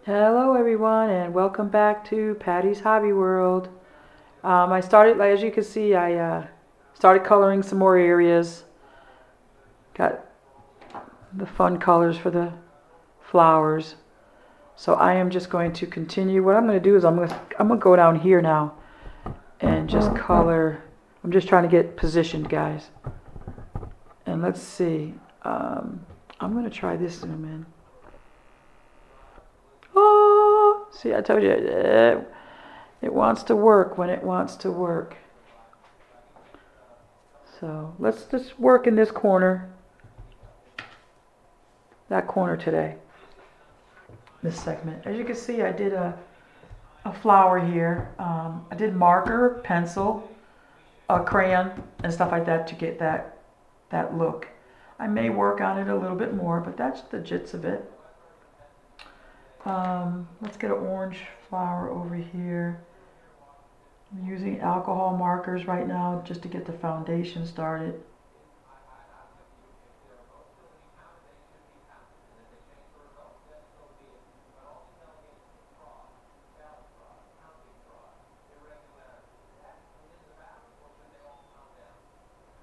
Hello everyone and welcome back to Patty's Hobby World. I started, as you can see, I started coloring some more areas. Got the fun colors for the flowers. So I am just going to continue. What I'm going to do is I'm going to go down here now and just color. I'm just trying to get positioned, guys. And let's see. I'm going to try this zoom in. Oh, see, I told you. It wants to work when it wants to work. So let's just work in this corner, that corner today, this segment. As you can see, I did a flower here. I did marker, pencil, a crayon, and stuff like that to get that look. I may work on it a little bit more, but that's the gist of it. Let's get an orange flower over here. I'm using alcohol markers right now just to get the foundation started.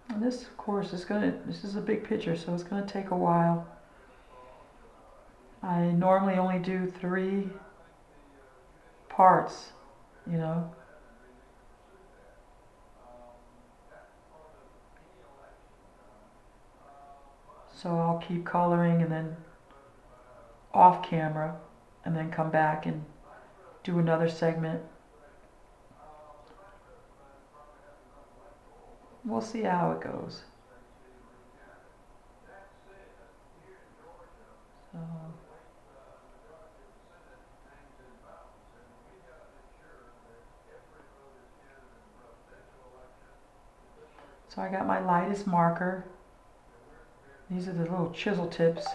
And this, of course, this is a big picture, so it's gonna take a while. I normally only do 3 parts, you know. So I'll keep coloring and then off camera and then come back and do another segment. We'll see how it goes. So I got my lightest marker. These are the little chisel tips.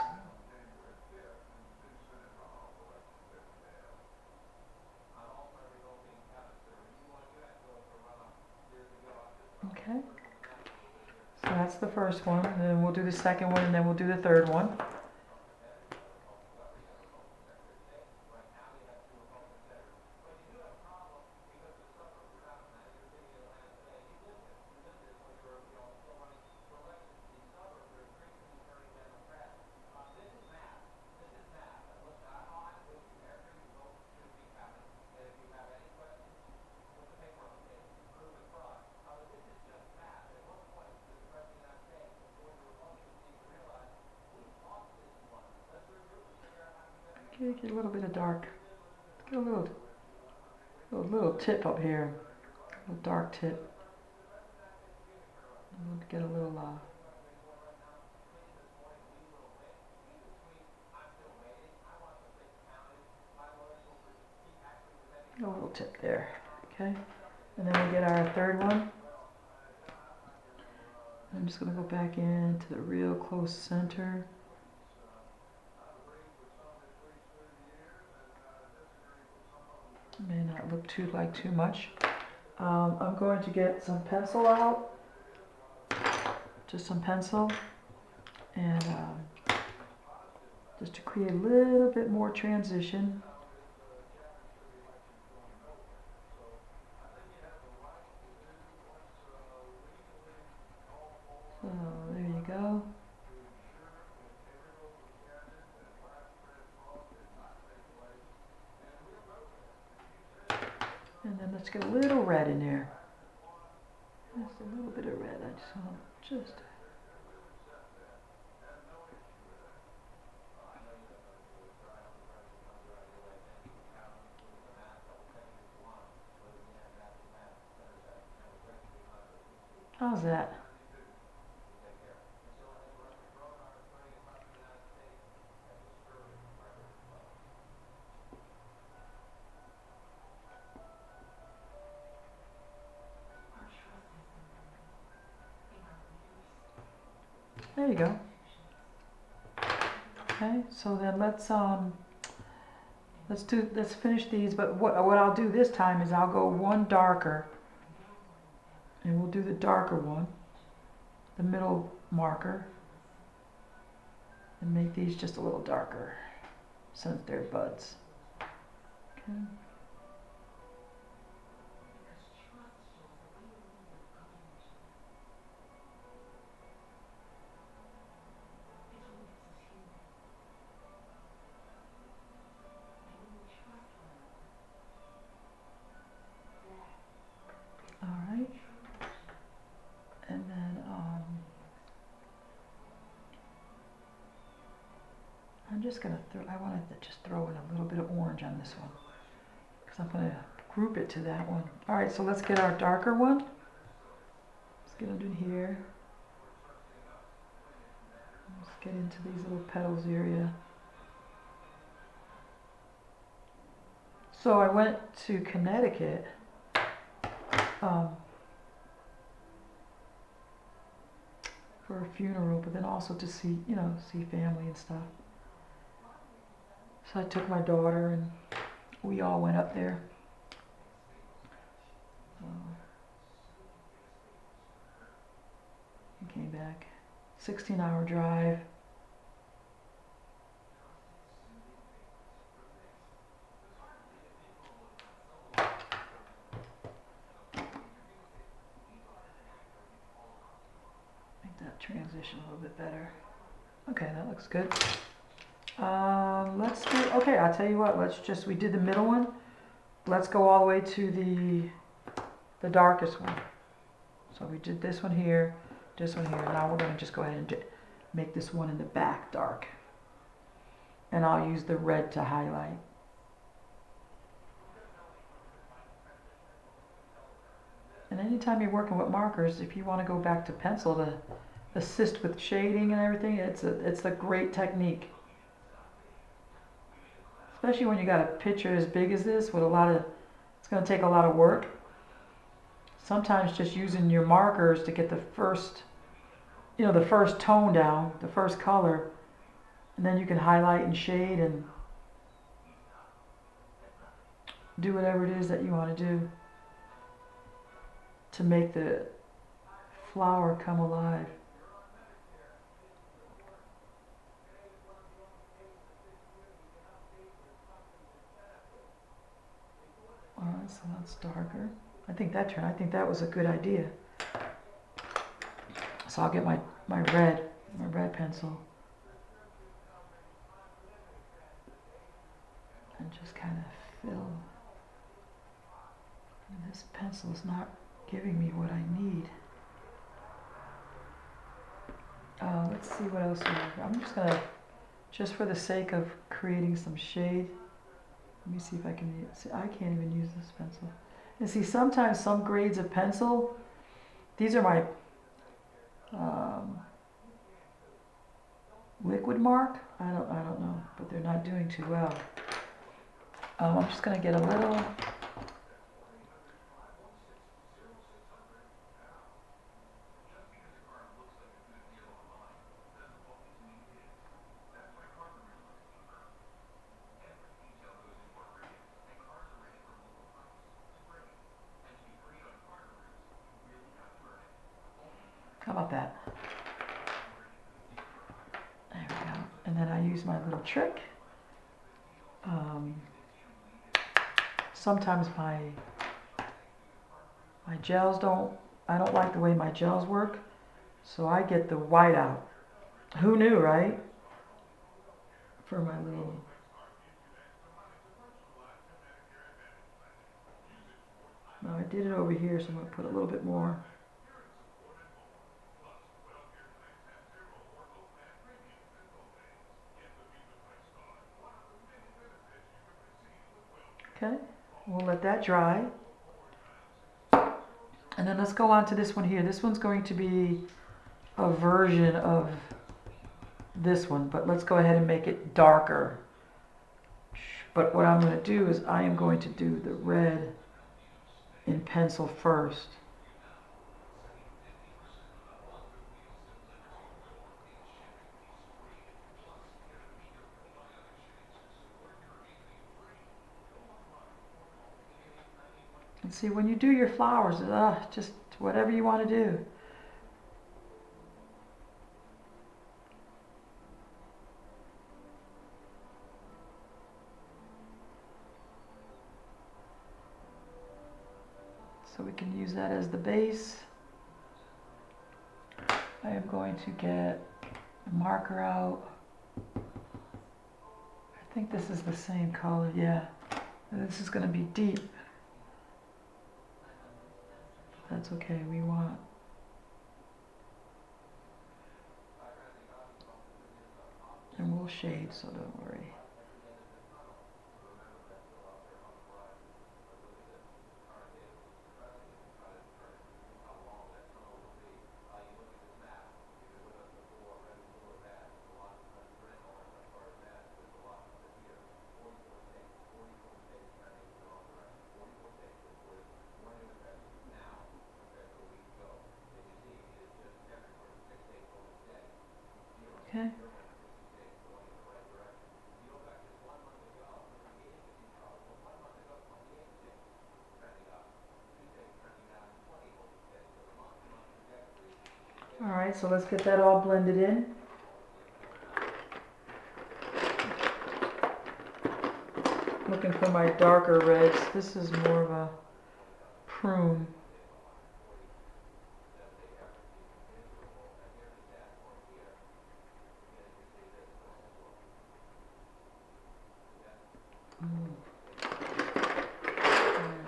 Okay. So that's the first one, and then we'll do the second one, and then we'll do the third one. Okay, get a little bit of dark. Get a little tip up here, a little dark tip. We'll get a little tip there. Okay, and then we get our third one. I'm just going to go back into the real close center. May not look too much. I'm going to get some pencil out, just some pencil, and just to create a little bit more transition. So there you go. And then let's get a little red in there. Just a little bit of red. I just want just. How's that? There you go. Okay, so then let's finish these, but what I'll do this time is I'll go one darker, and we'll do the darker one, the middle marker, and make these just a little darker since they're buds. Okay. All right. And then I'm just gonna I want to just throw in a little bit of orange on this one because I'm gonna group it to that one. All right, so let's get our darker one. Let's get it in here. Let's get into these little petals area. So I went to Connecticut for a funeral, but then also to see, see family and stuff. So I took my daughter and we all went up there. And came back. 16-hour drive. Make that transition a little bit better. Okay, that looks good. Let's do, okay, I'll tell you what, we did the middle one. Let's go all the way to the darkest one. So we did this one here, now we're gonna just go ahead and make this one in the back dark. And I'll use the red to highlight. And anytime you're working with markers, if you want to go back to pencil to assist with shading and everything, it's a great technique. Especially when you got a picture as big as this with it's going to take a lot of work. Sometimes just using your markers to get the first tone down, the first color, and then you can highlight and shade and do whatever it is that you want to do to make the flower come alive. Alright, so that's darker. I think that was a good idea. So I'll get my red pencil and just kind of fill. And this pencil is not giving me what I need. Let's see what else we have. I'm just gonna, just for the sake of creating some shade, let me see if I can see. I can't even use this pencil. And see, sometimes some grades of pencil, these are my liquid mark. I don't know, but they're not doing too well. I'm just gonna get a little. How about that? There we go. And then I use my little trick. Sometimes my gels I don't like the way my gels work, so I get the white out. Who knew, right? For my little. Now I did it over here, so I'm going to put a little bit more. Okay, we'll let that dry. And then let's go on to this one here. This one's going to be a version of this one, but let's go ahead and make it darker. But what I'm going to do is I am going to do the red in pencil first. And see, when you do your flowers, just whatever you want to do. So we can use that as the base. I am going to get a marker out. I think this is the same color, yeah. And this is going to be deep. That's okay, we want. And we'll shade, so don't worry. Okay. All right, so let's get that all blended in. Looking for my darker reds. This is more of a prune.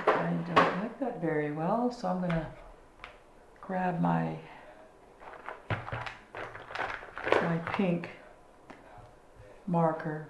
I don't like that very well, so I'm gonna grab my pink marker.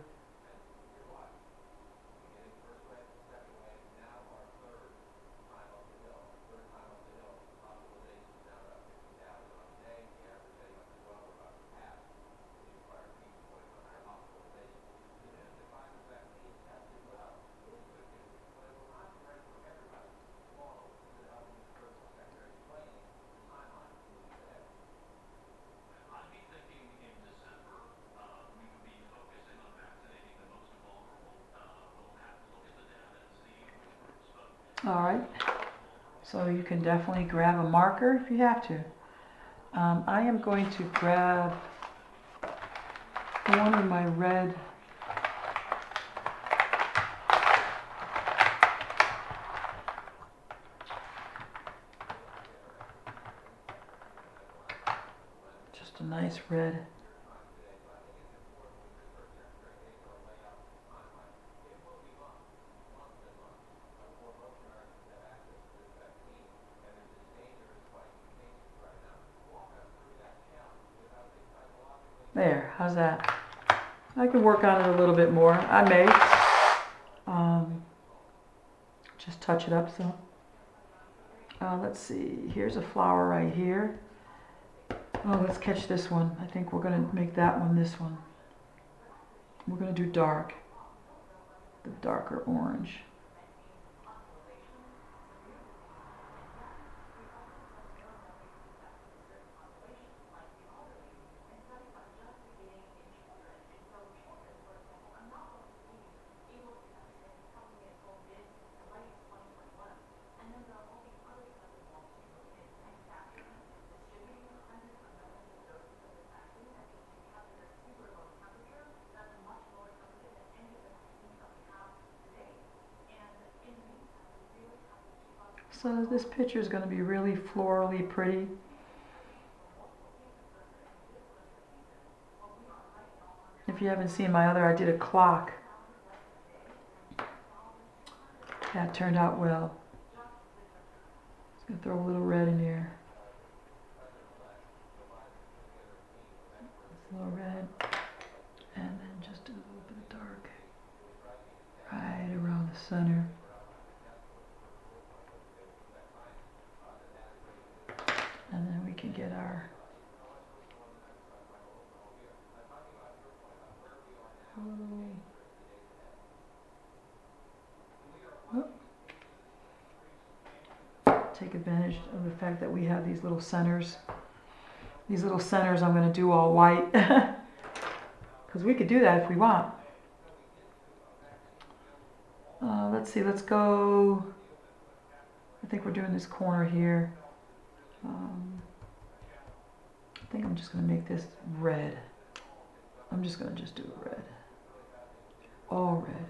All right, so you can definitely grab a marker if you have to. I am going to grab one of my red just a nice red. There, how's that? I can work on it a little bit more. I may just touch it up some. Let's see, here's a flower right here. Oh, let's catch this one. I think we're gonna make that one this one. We're gonna do dark, the darker orange. So this picture is going to be really florally pretty. If you haven't seen my other, I did a clock. That turned out well. Just going to throw a little red in here. A little red. And then just a little bit of dark. Right around the center. And then we can get our take advantage of the fact that we have these little centers. These little centers I'm going to do all white because we could do that if we want. Let's see, let's go. I think we're doing this corner here. I think I'm just going to make this red. I'm just going to do red. All red.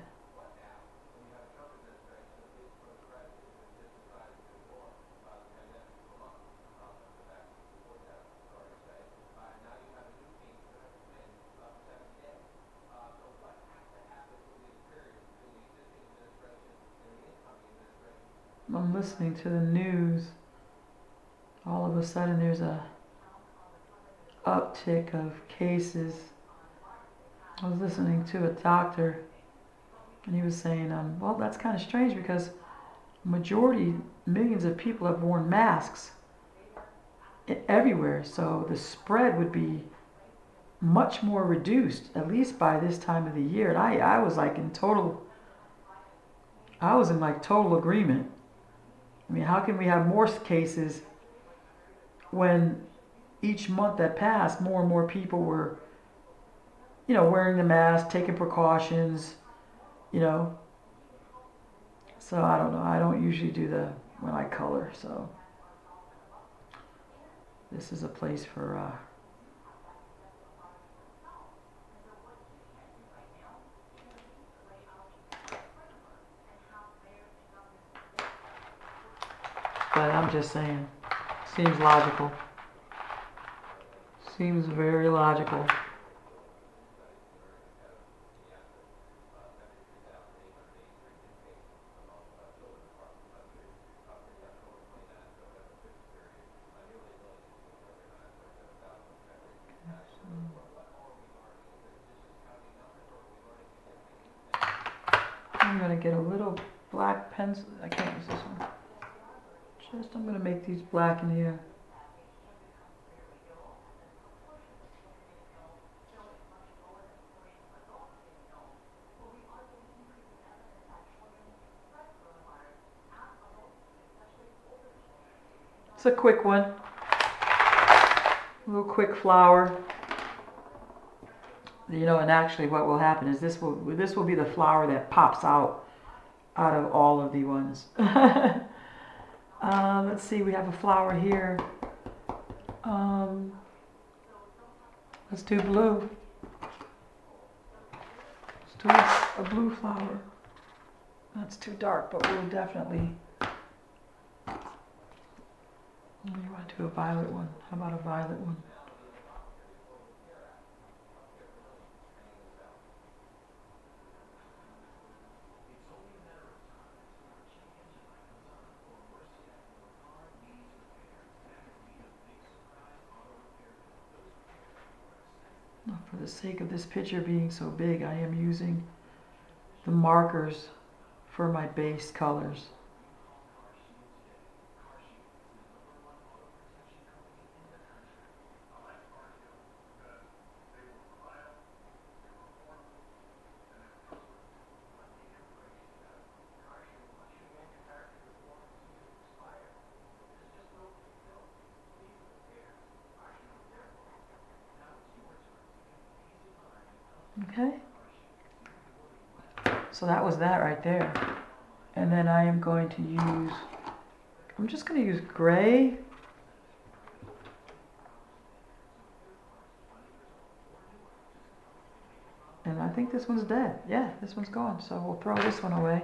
I'm listening to the news. All of a sudden there's a uptick of cases. I was listening to a doctor and he was saying, well, that's kind of strange because majority, millions of people have worn masks everywhere, so the spread would be much more reduced, at least by this time of the year. And I was like I was in like total agreement. I mean, how can we have more cases when each month that passed, more and more people were, wearing the mask, taking precautions, you know. So I don't know. I don't usually do when I color, so this is a place for, but I'm just saying, seems logical. Seems very logical. I'm gonna get a little black pencil. I can't use this one. I'm gonna make these black in here. It's a quick one. A little quick flower. And actually what will happen is this will be the flower that pops out of all of the ones. Let's see, we have a flower here. Let's do blue. Let's do a blue flower. That's too dark, but we'll definitely. You want to do a violet one? How about a violet one? For the sake of this picture being so big, I am using the markers for my base colors. Okay, so that was that right there. And then I am going to use, I'm just going to use gray. And I think this one's dead. Yeah, this one's gone. So we'll throw this one away.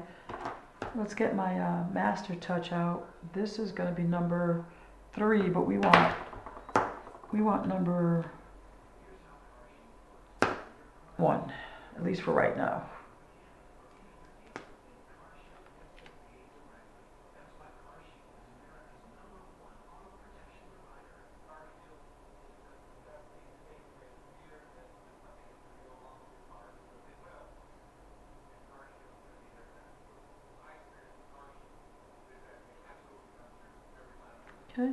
Let's get my master touch out. This is going to be number 3, but we want number 1, at least for right now. Okay.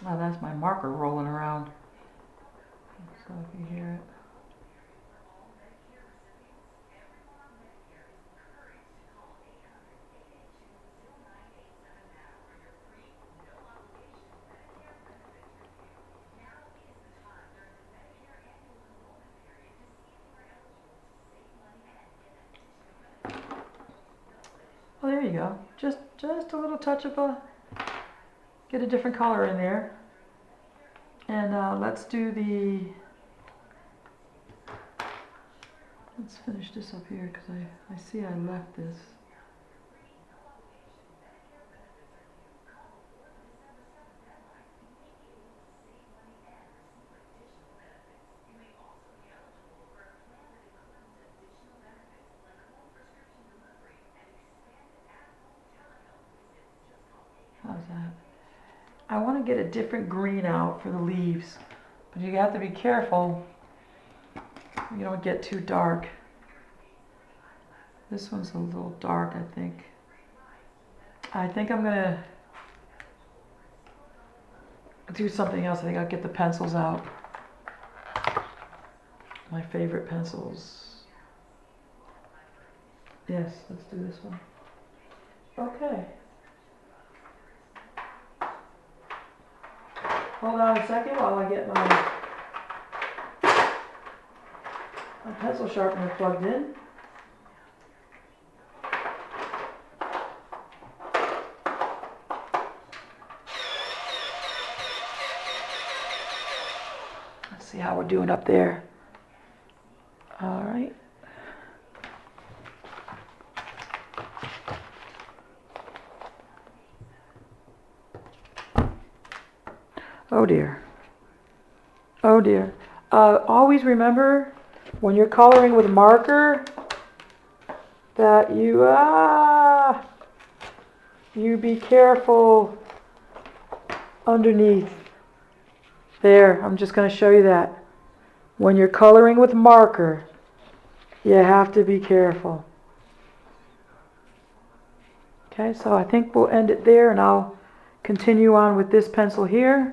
Oh, that's my marker rolling around. So if you hear it. Well, there you go. Just a little touch of get a different color in there. And let's finish this up here because I see I left this. How's that? I want to get a different green out for the leaves, but you have to be careful you don't get too dark. This one's a little dark, I think. I think I'm gonna do something else. I think I'll get the pencils out. My favorite pencils. Yes, let's do this one. Okay. Hold on a second while I get my pencil sharpener plugged in. Let's see how we're doing up there. All right. Oh dear. Oh dear. Always remember when you're coloring with a marker that you be careful underneath. There, I'm just going to show you that. When you're coloring with marker, you have to be careful. Okay, so I think we'll end it there and I'll continue on with this pencil here.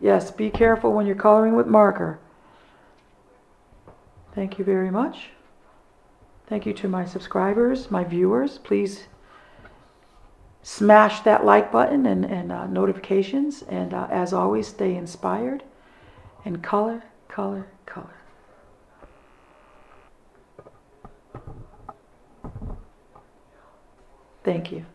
Yes, be careful when you're coloring with marker. Thank you very much. Thank you to my subscribers, my viewers. Please smash that like button and notifications. And as always, stay inspired and color, color, color. Thank you.